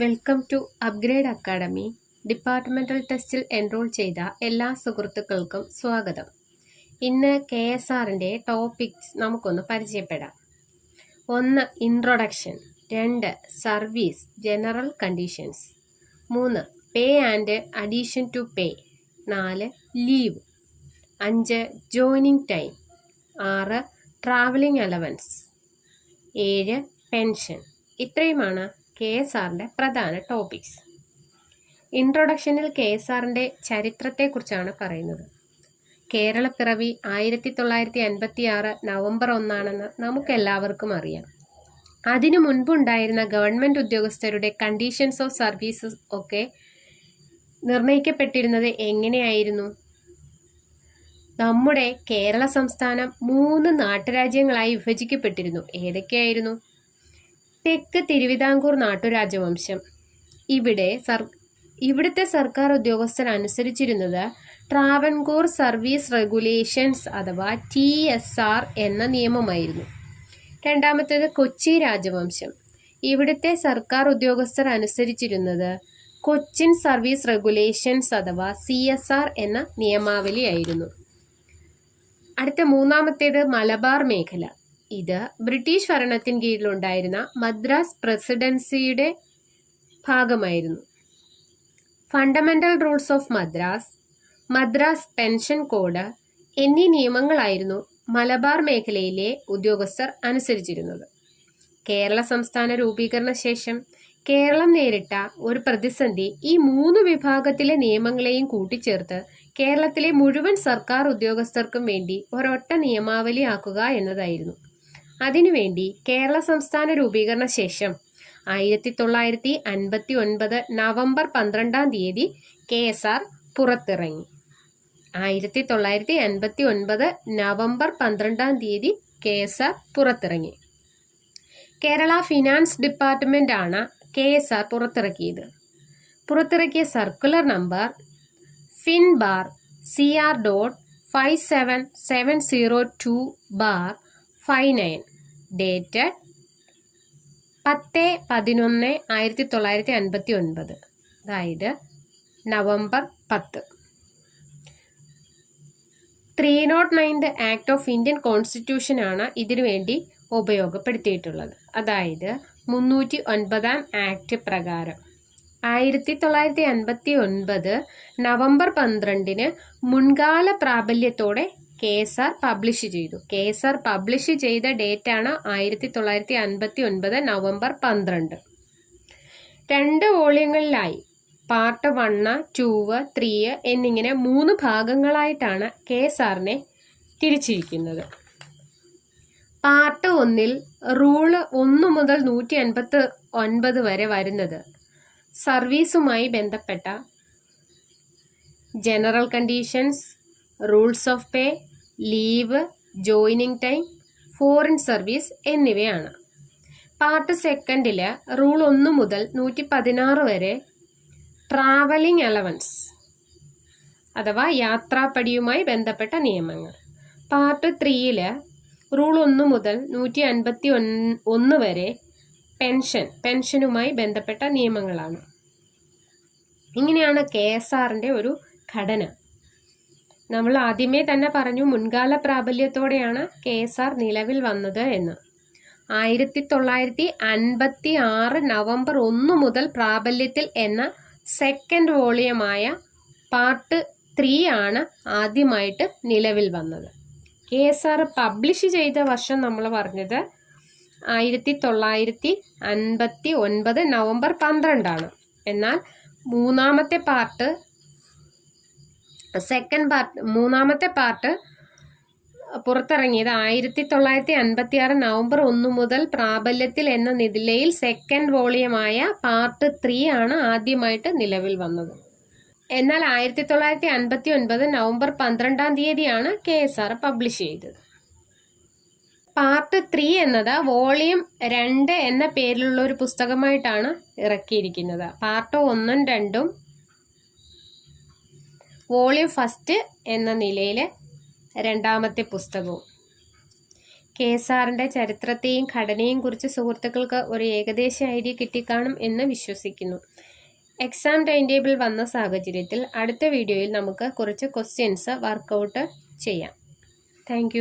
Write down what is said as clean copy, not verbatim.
Welcome to Upgrade Academy. Departmental ടെസ്റ്റിൽ enrol ചെയ്ത എല്ലാ സുഹൃത്തുക്കൾക്കും സ്വാഗതം. ഇന്ന് KSRന്റെ ടോപ്പിക്സ് നമുക്കൊന്ന് പരിചയപ്പെടാം. 1. Introduction. 2. Service general conditions. 3. Pay and addition to pay. 4. Leave. 5. Joining time. 6. Travelling allowance. 7. Pension. ഇത്രയുമാണ് KSRന്റെ പ്രധാന ടോപ്പിക്സ്. ഇൻട്രൊഡക്ഷനിൽ KSRന്റെ ചരിത്രത്തെക്കുറിച്ചാണ് പറയുന്നത്. കേരളപ്പിറവി 1956 നവംബർ 1 നമുക്കെല്ലാവർക്കും അറിയാം. അതിനു മുൻപുണ്ടായിരുന്ന ഗവൺമെൻറ് ഉദ്യോഗസ്ഥരുടെ കണ്ടീഷൻസ് ഓഫ് സർവീസസ് ഒക്കെ നിർണയിക്കപ്പെട്ടിരുന്നത് എങ്ങനെയായിരുന്നു? നമ്മുടെ കേരള സംസ്ഥാനം 3 നാട്ടുരാജ്യങ്ങളായി വിഭജിക്കപ്പെട്ടിരുന്നു. ഏതൊക്കെയായിരുന്നു? തെക്ക് തിരുവിതാംകൂർ നാട്ടുരാജവംശം. ഇവിടുത്തെ സർക്കാർ ഉദ്യോഗസ്ഥർ അനുസരിച്ചിരുന്നത് ട്രാവൻകൂർ സർവീസ് റെഗുലേഷൻസ് അഥവാ TSR എന്ന നിയമമായിരുന്നു. രണ്ടാമത്തേത് കൊച്ചി രാജവംശം. ഇവിടുത്തെ സർക്കാർ ഉദ്യോഗസ്ഥർ അനുസരിച്ചിരുന്നത് കൊച്ചിൻ സർവീസ് റെഗുലേഷൻസ് അഥവാ CSR എന്ന നിയമാവലിയായിരുന്നു. അടുത്ത മൂന്നാമത്തേത് മലബാർ മേഖല. ഇത് ബ്രിട്ടീഷ് ഭരണത്തിന് കീഴിലുണ്ടായിരുന്ന മദ്രാസ് പ്രസിഡൻസിയുടെ ഭാഗമായിരുന്നു. Fundamental rules of Madras, Madras pension code എന്നീ നിയമങ്ങളായിരുന്നു മലബാർ മേഖലയിലെ ഉദ്യോഗസ്ഥർ അനുസരിച്ചിരുന്നത്. കേരള സംസ്ഥാന രൂപീകരണ ശേഷം കേരളം നേരിട്ട ഒരു പ്രതിസന്ധി ഈ 3 വിഭാഗത്തിലെ നിയമങ്ങളെയും കൂട്ടിച്ചേർത്ത് കേരളത്തിലെ മുഴുവൻ സർക്കാർ ഉദ്യോഗസ്ഥർക്കും വേണ്ടി ഒരൊറ്റ നിയമാവലി ആക്കുക എന്നതായിരുന്നു. അതിനുവേണ്ടി കേരള സംസ്ഥാന രൂപീകരണ ശേഷം 1959 നവംബർ 12 KSR പുറത്തിറങ്ങി. 1959 നവംബർ 12 KSR പുറത്തിറങ്ങി. കേരള ഫിനാൻസ് ഡിപ്പാർട്ട്മെന്റ് ആണ് KSR പുറത്തിറക്കിയത്. പുറത്തിറക്കിയ സർക്കുലർ നമ്പർ FIN/57702/59 ഡേറ്റഡ് 10/11/1959, അതായത് November 10. 309 act of Indian constitution ആണ് ഇതിനുവേണ്ടി ഉപയോഗപ്പെടുത്തിയിട്ടുള്ളത്. അതായത് 309 ആക്ട് പ്രകാരം 1959 നവംബർ 12 മുൻകാല പ്രാബല്യത്തോടെ KSR പബ്ലിഷ് ചെയ്തു. KSR പബ്ലിഷ് ചെയ്ത ഡേറ്റ് ആണ് 1959 നവംബർ 12. 2 വോള്യങ്ങളിലായി പാർട്ട് 1, 2, 3 എന്നിങ്ങനെ 3 ഭാഗങ്ങളായിട്ടാണ് KSRനെ തിരിച്ചിരിക്കുന്നത്. പാർട്ട് 1 റൂള് 1 മുതൽ 159 വരെ വരുന്നത് സർവീസുമായി ബന്ധപ്പെട്ട general conditions, rules of pay, leave, joining time, foreign service എന്നിവയാണ്. പാർട്ട് 2 റൂൾ 1 മുതൽ 116 വരെ ട്രാവലിംഗ് അലവൻസ് അഥവാ യാത്രാപ്പടിയുമായി ബന്ധപ്പെട്ട നിയമങ്ങൾ. പാർട്ട് 3 റൂൾ 1 മുതൽ 151 വരെ പെൻഷനുമായി ബന്ധപ്പെട്ട നിയമങ്ങളാണ്. ഇങ്ങനെയാണ് KSRന്റെ ഒരു ഘടന. നമ്മൾ ആദ്യമേ തന്നെ പറഞ്ഞു മുൻകാല പ്രാബല്യത്തോടെയാണ് KSR നിലവിൽ വന്നത് എന്ന്. 1956 നവംബർ 1 മുതൽ പ്രാബല്യത്തിൽ എന്ന സെക്കൻഡ് വോളിയമായ പാർട്ട് 3 ആണ് ആദ്യമായിട്ട് നിലവിൽ വന്നത്. KSR പബ്ലിഷ് ചെയ്ത വർഷം നമ്മൾ പറഞ്ഞത് 1959 നവംബർ 12 ആണ്. എന്നാൽ മൂന്നാമത്തെ പാർട്ട് പുറത്തിറങ്ങിയത് 1956 നവംബർ 1 മുതൽ പ്രാബല്യത്തിൽ എന്ന നിലയിൽ സെക്കൻഡ് വോളിയമായ പാർട്ട് 3 ആണ് ആദ്യമായിട്ട് നിലവിൽ വന്നത്. എന്നാൽ 1959 നവംബർ 12 KSR പബ്ലിഷ് ചെയ്തത്. പാർട്ട് 3 എന്നത് വോളിയം 2 എന്ന പേരിലുള്ള ഒരു പുസ്തകമായിട്ടാണ് ഇറക്കിയിരിക്കുന്നത്. പാർട്ട് 1ഉം 2ഉം വോളിയം 1 എന്ന നിലയിൽ രണ്ടാമത്തെ പുസ്തകവും. കെ എസ് ആറിൻ്റെ ചരിത്രത്തെയും ഘടനയെയും കുറിച്ച് സുഹൃത്തുക്കൾക്ക് ഒരു ഏകദേശ ഐഡിയ കിട്ടിക്കാണും എന്ന് വിശ്വസിക്കുന്നു. എക്സാം ടൈം ടേബിൾ വന്ന സാഹചര്യത്തിൽ അടുത്ത വീഡിയോയിൽ നമുക്ക് കുറച്ച് ക്വസ്റ്റ്യൻസ് വർക്കൗട്ട് ചെയ്യാം. താങ്ക്